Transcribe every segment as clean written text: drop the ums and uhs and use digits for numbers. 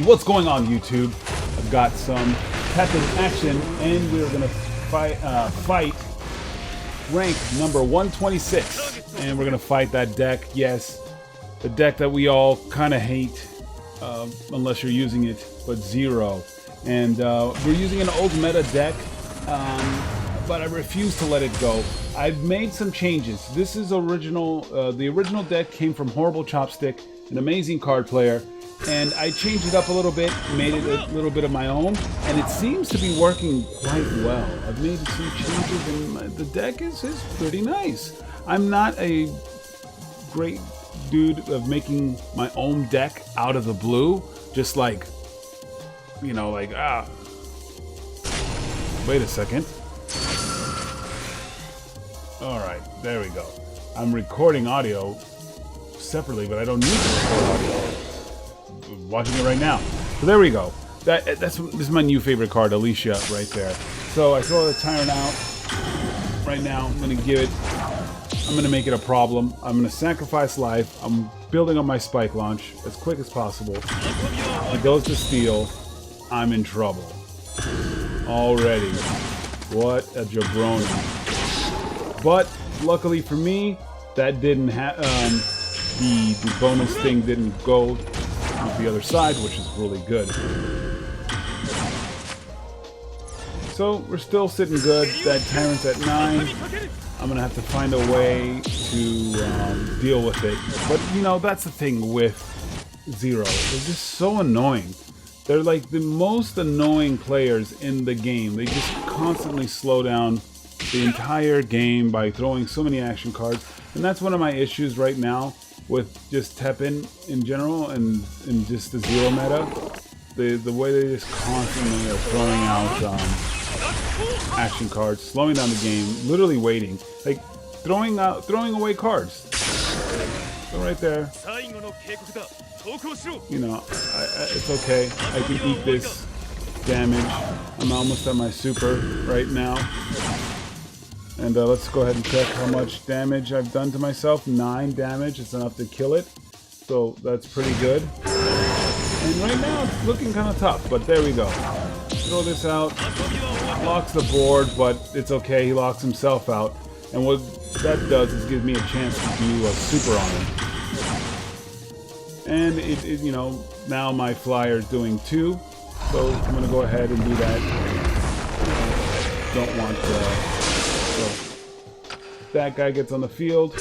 What's going on, YouTube? I've got some Tekken action, and we're gonna fight rank number 126, and we're gonna fight that deck. Yes, the deck that we all kind of hate, unless you're using it, but Zero. And we're using an old meta deck, but I refuse to let it go. I've made some changes. This is original. The original deck came from Horrible Chopstick, an amazing card player, and I changed it up a little bit, made it a little bit of my own, and it seems to be working quite well. I've made some changes, and the deck is pretty nice. I'm not a great dude of making my own deck out of the blue, just like, you know, like, wait a second. Alright, there we go. I'm recording audio separately, but I don't need to record audio. I'm watching it right now. So there we go. This is my new favorite card, Alicia, right there. So I throw the Tyrant out. Right now, I'm going to make it a problem. I'm going to sacrifice life. I'm building up my Spike Launch as quick as possible. It goes to steal. I'm in trouble. Already. What a jabroni. But luckily for me, that didn't the bonus thing didn't go with the other side, which is really good. So we're still sitting good. That Tyrant's at 9. I'm gonna have to find a way to deal with it. But you know, that's the thing with Zero. They're just so annoying. They're like the most annoying players in the game. They just constantly slow down the entire game by throwing so many action cards, and that's one of my issues right now with just Tekken in general and just the Zero meta. The way they just constantly are throwing out action cards, slowing down the game, literally waiting, like throwing away cards. So right there, you know, it's okay. I can eat this damage. I'm almost at my super right now. And let's go ahead and check how much damage I've done to myself. 9 damage. It's enough to kill it. So that's pretty good. And right now it's looking kind of tough, but there we go. Throw this out. Locks the board, but it's okay. He locks himself out. And what that does is give me a chance to do a super on him. And it you know, now my flyer is doing 2. So I'm going to go ahead and do that. Don't want that guy gets on the field,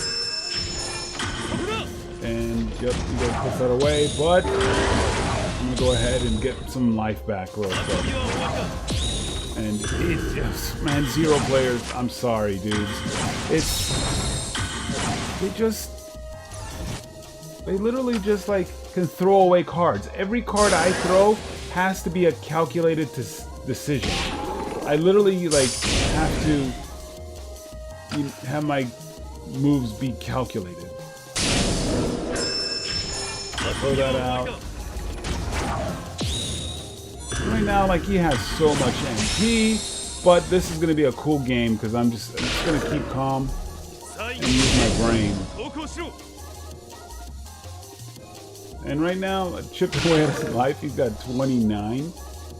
and yep, you gotta push that away, but I'm gonna go ahead and get some life back real quick. And it's just, man, Zero players, I'm sorry, dudes. They literally just like can throw away cards. Every card I throw has to be a calculated decision. I literally like have to have my moves be calculated. Throw that out. Right now, like, he has so much MP, but this is gonna be a cool game because I'm just gonna keep calm and use my brain. And right now, I chipped away at his life. He's got 29.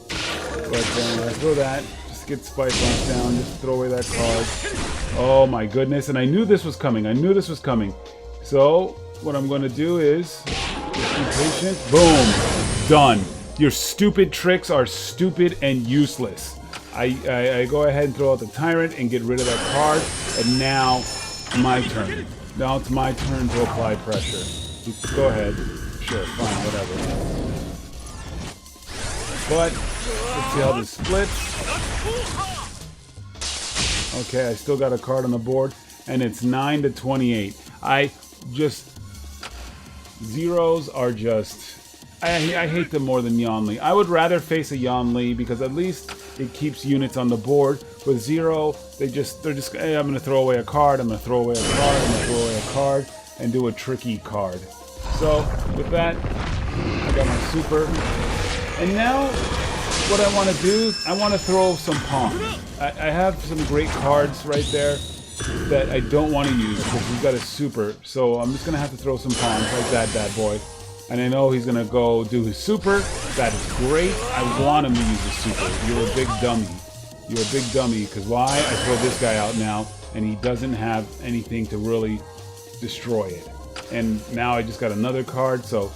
But I throw that. Just get Spike Launch down. Just throw away that card. Oh my goodness, and I knew this was coming. So, what I'm going to do is, just be patient. Boom. Done. Your stupid tricks are stupid and useless. I go ahead and throw out the Tyrant and get rid of that card, and now, my turn. Now it's my turn to apply pressure. Go ahead. Sure, fine, whatever. But, let's see how this splits. Okay, I still got a card on the board, and it's 9 to 28. Zeros are just, I hate them more than Yanli. I would rather face a Yanli because at least it keeps units on the board. With Zero, they're just, hey, I'm gonna throw away a card, I'm gonna throw away a card, I'm gonna throw away a card, and do a tricky card. So, with that, I got my super. And now, what I want to do is I want to throw some pawns. I have some great cards right there that I don't want to use because we've got a super. So I'm just going to have to throw some pawns like that bad boy. And I know he's gonna go do his super. That is great. I want him to use his super. You're a big dummy. You're a big dummy, because why? I throw this guy out now, and he doesn't have anything to really destroy it. And now I just got another card, so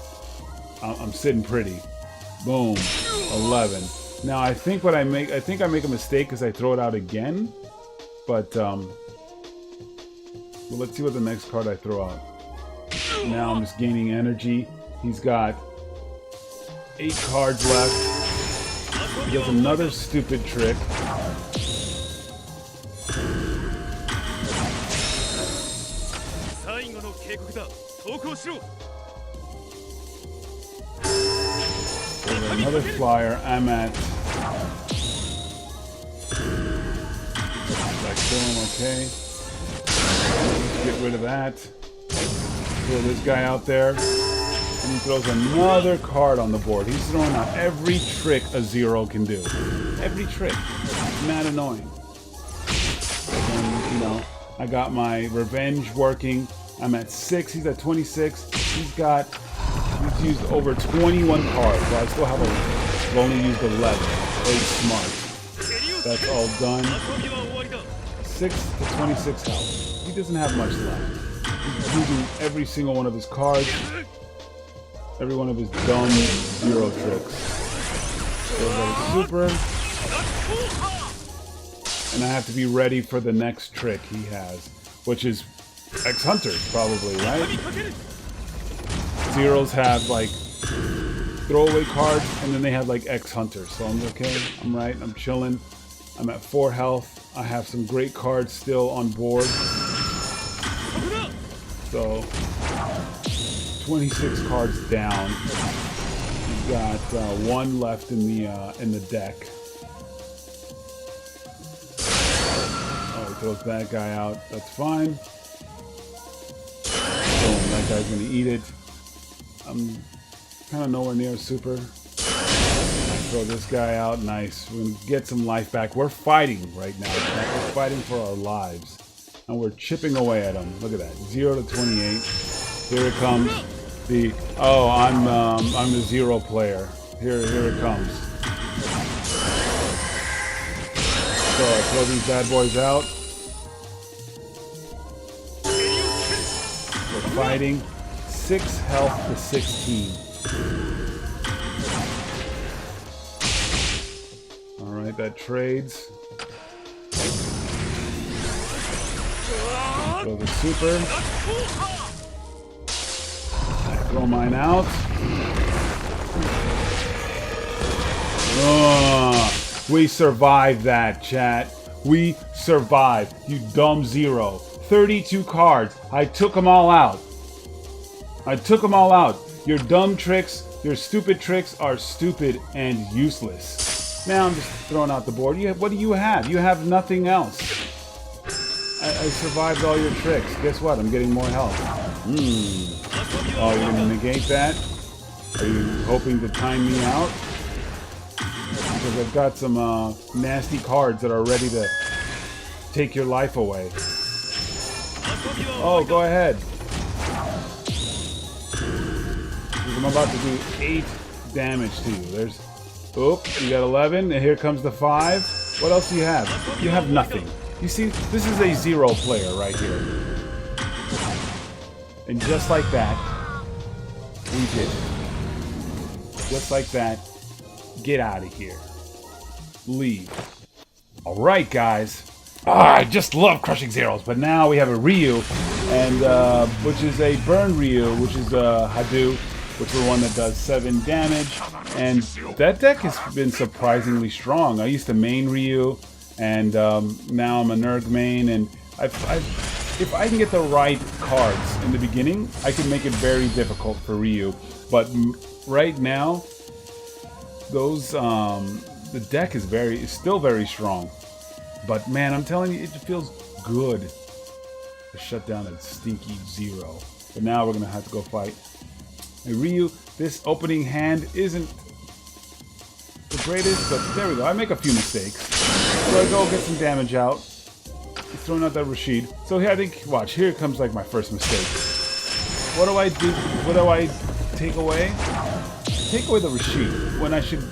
I'm sitting pretty. Boom, 11. Now I think I make a mistake because I throw it out again. But well, let's see what the next card I throw out. Now I'm just gaining energy. He's got 8 cards left. He does another stupid trick. Another flyer. I'm at. Back to him, okay. Get rid of that. Throw this guy out there. And he throws another card on the board. He's throwing out every trick a zero can do. Every trick. It's mad annoying. And, you know, I got my revenge working. I'm at 6. He's at 26. He's used over 21 cards. So I still have I've only used 11. Very smart. That's all done. 6 to 26 health. He doesn't have much left. He's using every single one of his cards. Every one of his dumb zero tricks. So super. And I have to be ready for the next trick he has, which is X-Hunters, probably, right? Zeros have, like, throwaway cards, and then they have, like, X-Hunters. So I'm okay. I'm right. I'm chilling. I'm at 4 health. I have some great cards still on board. So 26 cards down. We've got 1 left in the deck. Oh, he throws that guy out. That's fine. Boom, that guy's gonna eat it. I'm kind of nowhere near super. Throw this guy out. Nice. We're gonna get some life back. We're fighting right now. We're fighting for our lives. And we're chipping away at them. Look at that. 0 to 28. Here it comes. I'm the zero player. Here it comes. So I throw these bad boys out. We're fighting. 6 health to 16. Alright, that trades. Throw the super. I throw mine out. We survived that, chat. We survived. You dumb zero. 32 cards. I took them all out. Your dumb tricks, your stupid tricks are stupid and useless. Now I'm just throwing out the board. What do you have? You have nothing else. I survived all your tricks. Guess what? I'm getting more health. Oh, you're gonna negate that? Are you hoping to time me out? Because I've got some nasty cards that are ready to take your life away. Oh, go ahead. I'm about to do 8 damage to you. You got 11, and here comes the 5. What else do you have? You have nothing. You see, this is a zero player right here. And just like that, we did it. Just like that, get out of here. Leave. Alright, guys. I just love crushing zeros, but now we have a Ryu, and which is a burn Ryu, which is Hadou, which is one that does 7 damage, and that deck has been surprisingly strong. I used to main Ryu, and now I'm a Nerg main, and if I can get the right cards in the beginning, I can make it very difficult for Ryu. But right now, the deck is still very strong. But man, I'm telling you, it feels good to shut down a stinky zero. But now we're gonna have to go fight. Hey, Ryu, this opening hand isn't the greatest, but there we go. I make a few mistakes. So I go get some damage out. He's throwing out that Rashid. So here, I think, watch, here comes like my first mistake. What do I do? take away the Rashid when I should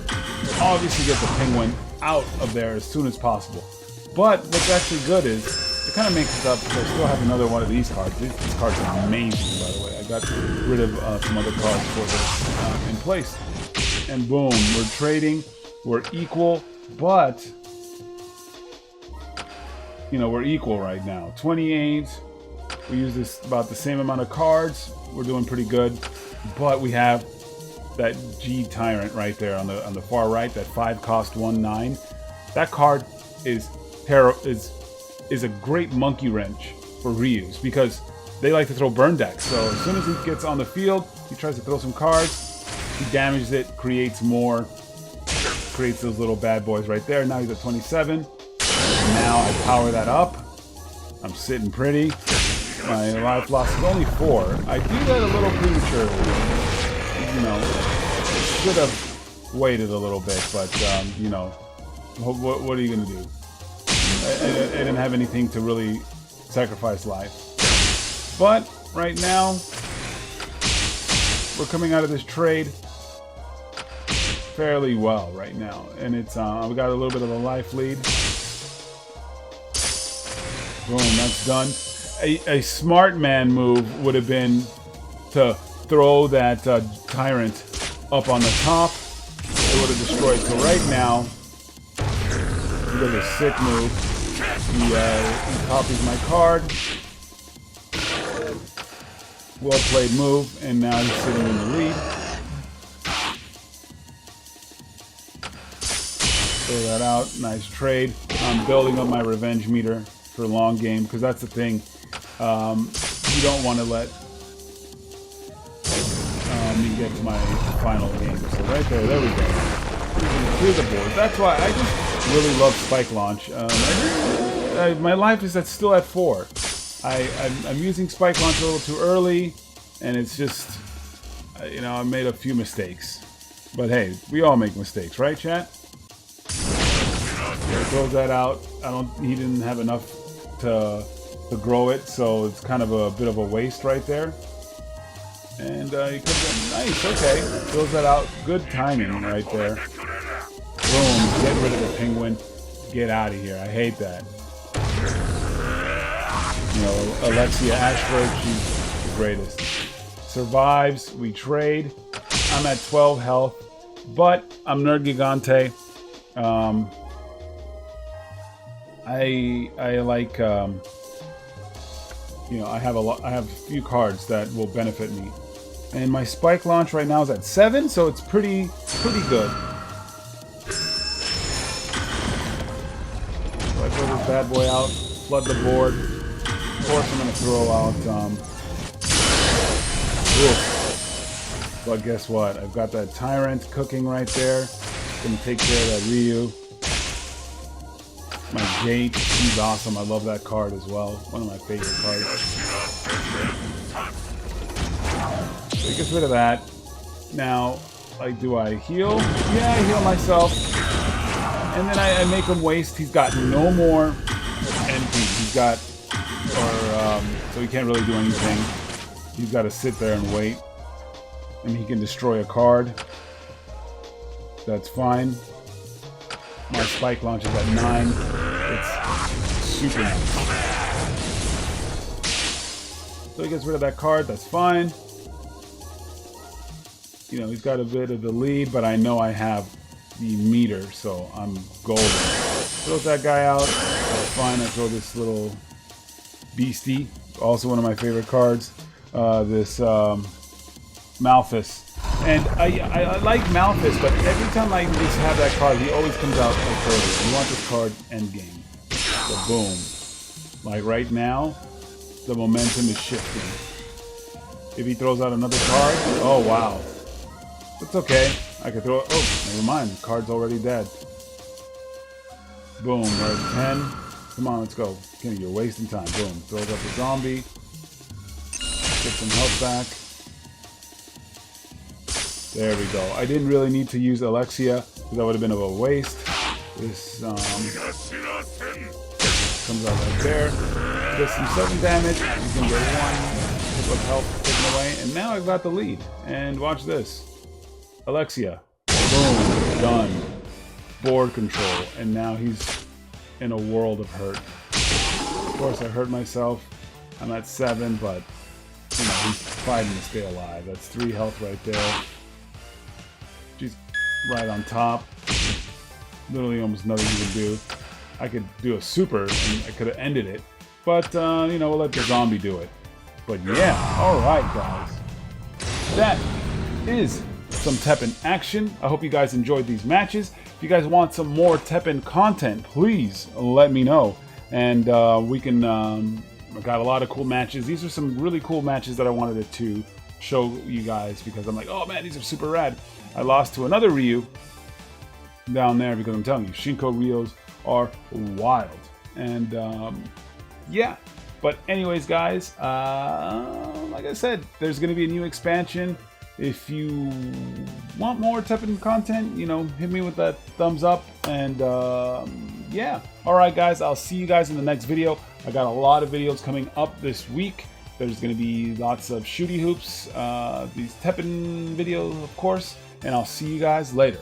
obviously get the penguin out of there as soon as possible. But what's actually good is it kind of makes it up because I still have another one of these cards. These cards are amazing, by the way. I got rid of some other cards for this in place. And boom, we're trading. We're equal, but you know, we're equal right now. 28. We use this about the same amount of cards. We're doing pretty good, but we have that G Tyrant right there on the far right. That 5 cost 1/9. That card is a great monkey wrench for reuse because they like to throw burn decks. So as soon as he gets on the field, he tries to throw some cards. He damages it, creates those little bad boys right there. Now he's at 27. Now I power that up. I'm sitting pretty. My life loss is only 4. I do that a little prematurely. You know, should have waited a little bit, but you know, what are you gonna do? I didn't have anything to really sacrifice life. But right now, we're coming out of this trade fairly well right now, and it's we got a little bit of a life lead. Boom, that's done. A smart man move would have been to throw that Tyrant up on the top. It would have destroyed. So right now, he does a sick move. He copies my card. Well played move, and now he's sitting in the lead. Throw that out. Nice trade. I'm building up my revenge meter for long game because that's the thing. You don't want to let me get to my final game. So right there we go. Clear the board. That's why I just really love Spike Launch. My life is still at 4. I'm using Spike Launch a little too early, and it's just, you know, I made a few mistakes. But hey, we all make mistakes, right, chat? Throws that out. He didn't have enough to grow it, so it's kind of a bit of a waste right there. And he comes in. Nice, okay. Throws that out. Good timing right there. Boom, get rid of the penguin. Get out of here. I hate that. You know, Alexia Ashford, she's the greatest. Survives, we trade. I'm at 12 health, but I'm Nerd Gigante. I like, you know, I have a few cards that will benefit me. And my Spike Launch right now is at 7, so it's pretty good. So I throw this bad boy out, flood the board. Of course I'm gonna throw out, but guess what? I've got that Tyrant cooking right there. Gonna take care of that Ryu. My Gate, he's awesome. I love that card as well. One of my favorite cards. So he gets rid of that. Now, like, do I heal? Yeah, I heal myself. And then I make him waste. He's got no more NP. He's got, so he can't really do anything. He's got to sit there and wait. And he can destroy a card. That's fine. My Spike Launch is at 9. It's super nice. So he gets rid of that card. That's fine. You know, he's got a bit of the lead, but I know I have the meter, so I'm golden. Throws that guy out. That's fine. I throw this little beastie. Also one of my favorite cards. This Malphus. And I like Malphus, but every time I just have that card, he always comes out like early. You want this card endgame. So boom. Like right now, the momentum is shifting. If he throws out another card, oh wow. It's okay. I could throw it. Oh, never mind. The card's already dead. Boom, we're at 10. Come on, let's go. Kenny, you're wasting time. Boom. Throws up a zombie. Get some health back. There we go. I didn't really need to use Alexia because that would have been of a waste. This comes out right there. Does some 7 damage. You can get 1, couple of health taken away, and now I've got the lead. And watch this. Alexia. Boom. Done. Board control. And now he's in a world of hurt. Of course, I hurt myself. I'm at 7, but you know, he's fighting to stay alive. That's 3 health right there. She's right on top. Literally almost nothing you can do. I could do a super and I could have ended it. But, you know, we'll let the zombie do it. But yeah, alright guys. That is some Teppen action. I hope you guys enjoyed these matches. If you guys want some more Teppen content, please let me know. And we can, I got a lot of cool matches. These are some really cool matches that I wanted to show you guys because I'm like, oh man, these are super rad. I lost to another Ryu down there because I'm telling you, Shinko Ryos are wild. And yeah, but anyways guys, like I said, there's going to be a new expansion. If you want more Teppen content, you know, hit me with that thumbs up. And yeah, alright guys, I'll see you guys in the next video. I got a lot of videos coming up this week. There's going to be lots of shooty hoops, these Teppen videos of course, and I'll see you guys later.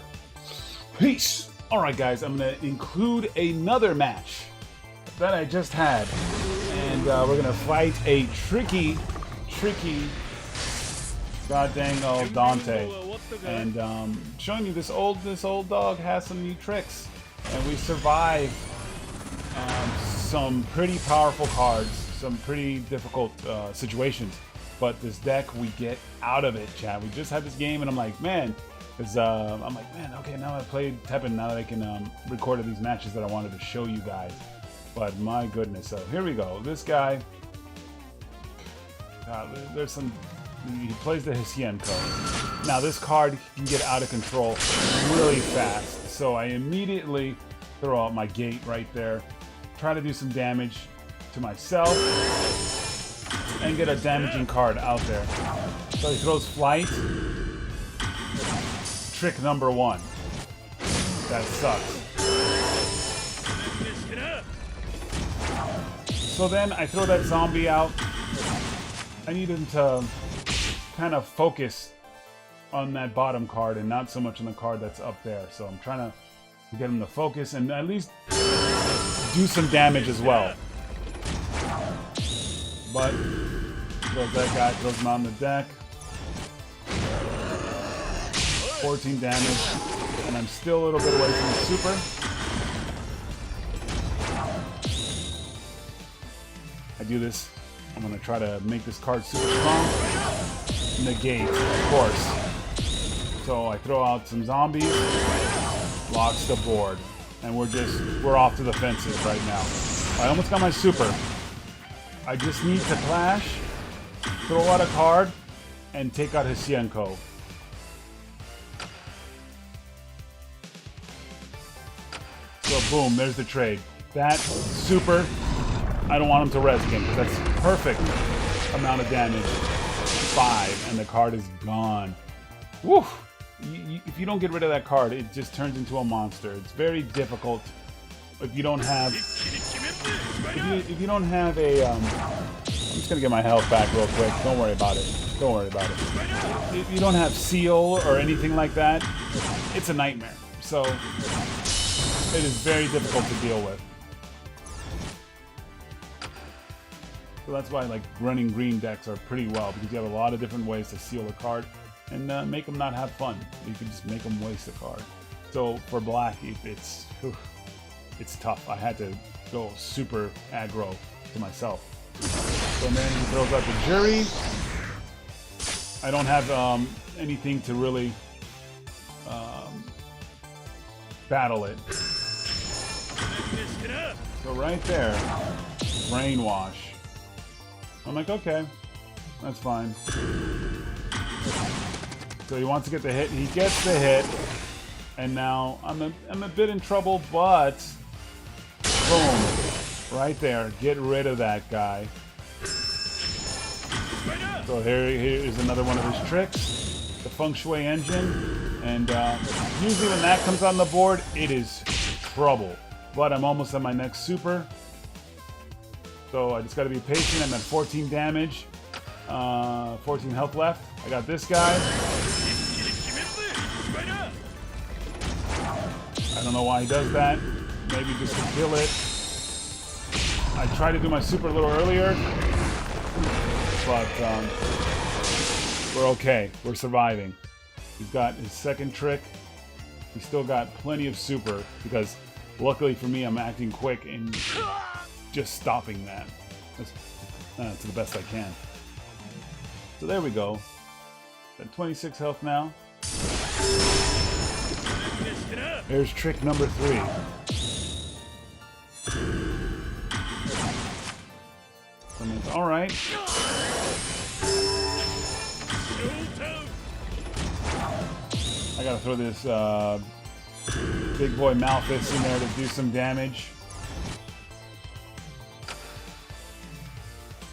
Peace! Alright guys, I'm going to include another match that I just had. And we're going to fight a tricky god dang old Dante. And showing you this old dog has some new tricks. And we survived some pretty powerful cards, some pretty difficult situations. But this deck, we get out of it, chat. We just had this game and I'm like, man, I'm like, man, okay, now I've played Teppen, now that I can record these matches that I wanted to show you guys. But my goodness, so here we go. This guy, there's some, he plays the Hsien card. Now this card can get out of control really fast. So I immediately throw out my gate right there, try to do some damage to myself, and get a damaging card out there. So he throws flight. Trick number 1. That sucks. So then I throw that zombie out. I need him to kind of focus on that bottom card and not so much on the card that's up there. So I'm trying to get him to focus and at least do some damage as well. But throws that guy, throws him on the deck. 14 damage, and I'm still a little bit away from the super. I do this. I'm going to try to make this card super strong. Negate, of course. So I throw out some zombies, locks the board, and we're off to the fences right now. I almost got my super. I just need to clash, throw out a card, and take out Hsienko. So boom, there's the trade. That super, I don't want him to res again because that's perfect amount of damage. 5, and the card is gone. Woo! If you don't get rid of that card, it just turns into a monster. It's very difficult if you don't have. If you don't have a. I'm just gonna get my health back real quick. Don't worry about it. Don't worry about it. If you don't have seal or anything like that, it's a nightmare. So it is very difficult to deal with. So that's why like running green decks are pretty well, because you have a lot of different ways to seal a card and make them not have fun. You can just make them waste a card. So for black, it's tough. I had to go super aggro to myself. So then he throws out the jury. I don't have anything to really battle it. So right there, brainwash. I'm like, okay, that's fine. So he wants to get the hit. He gets the hit, and now I'm a bit in trouble, but boom, right there, get rid of that guy. So here's another one of his tricks, the Feng Shui engine, and usually when that comes on the board, it is trouble. But I'm almost at my next super. So I just got to be patient. I'm at 14 damage. 14 health left. I got this guy. I don't know why he does that. Maybe just to kill it. I tried to do my super a little earlier, but we're okay. We're surviving. He's got his second trick. He's still got plenty of super because luckily for me, I'm acting quick and just stopping that to the best I can. So there we go. Got 26 health now. There's trick number 3. All right. I gotta throw this big boy Malphus in there to do some damage.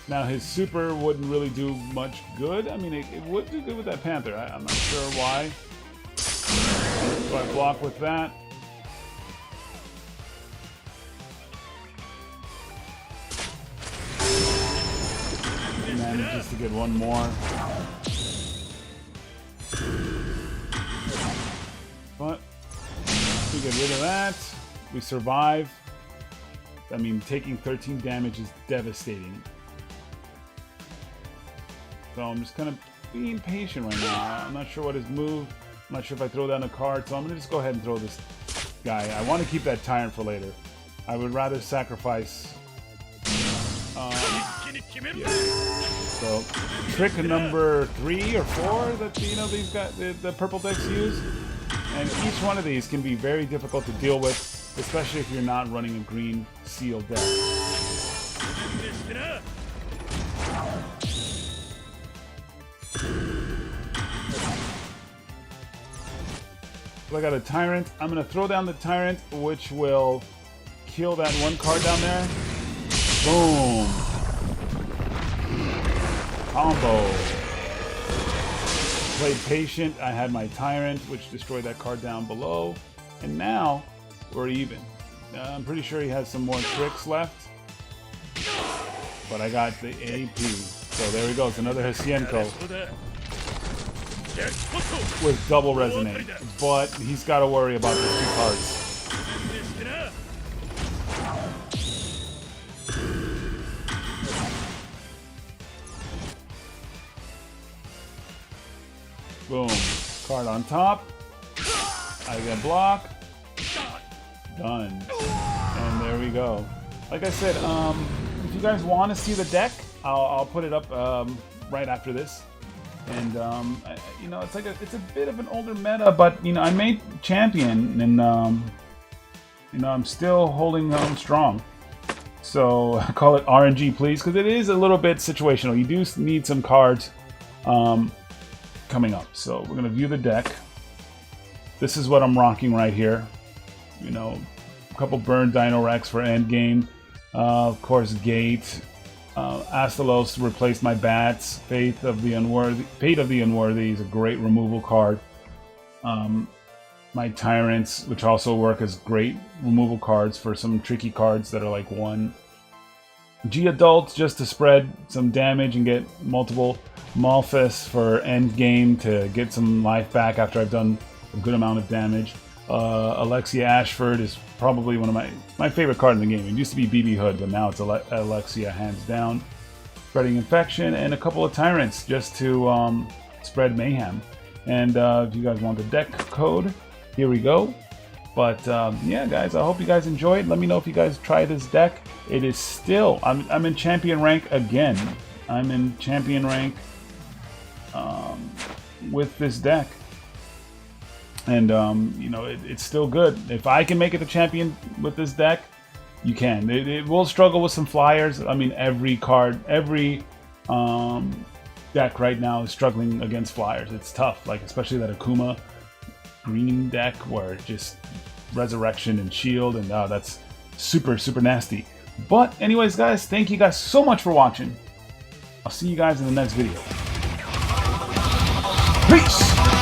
Now his super wouldn't really do much good. I mean, it would do good with that Panther. I'm not sure why. So I block with that. And then just to get one more. But we get rid of that. We survive. I mean, taking 13 damage is devastating. So I'm just kind of being patient right now. I'm not sure what his move. I'm not sure if I throw down a card. So I'm going to just go ahead and throw this guy. I want to keep that Tyrant for later. I would rather sacrifice... yeah. So trick number 3 or 4 that these guys, the purple decks use. And each one of these can be very difficult to deal with, especially if you're not running a green seal deck. So I got a Tyrant. I'm going to throw down the Tyrant, which will kill that one card down there. Boom. Combo. Played patient. I had my Tyrant, which destroyed that card down below. And now we're even. I'm pretty sure he has some more tricks left. But I got the AP. So there we go. It's another Hasienko with double resonate. But he's got to worry about those 2 cards. Boom. Card on top. I get block. Done. And there we go. Like I said, if you guys want to see the deck, I'll put it up right after this. And you know, it's a bit of an older meta, but you know, I made champion, and you know, I'm still holding on strong. So I call it RNG, please, because it is a little bit situational. You do need some cards coming up. So we're gonna view the deck. This is what I'm rocking right here. You know, a couple Burn Dino Rex for end game. Of course, Gate. Astalos replaced my Bats. Fate of the Unworthy is a great removal card. My Tyrants, which also work as great removal cards for some tricky cards that are like 1. G-Adult just to spread some damage and get multiple Malphus for end game to get some life back after I've done a good amount of damage. Alexia Ashford is probably one of my favorite cards in the game. It used to be BB Hood, but now it's Alexia hands down. Spreading Infection and a couple of Tyrants just to spread mayhem. And if you guys want the deck code, here we go. But yeah, guys, I hope you guys enjoyed. Let me know if you guys try this deck. It is still, I'm in champion rank again. I'm in champion rank with this deck. And, you know, it's still good. If I can make it to champion with this deck, you can. It will struggle with some flyers. I mean, every deck right now is struggling against flyers. It's tough, like especially that Akuma green deck where it just resurrection and shield, and that's super, super nasty. But anyways, guys, thank you guys so much for watching. I'll see you guys in the next video. Peace!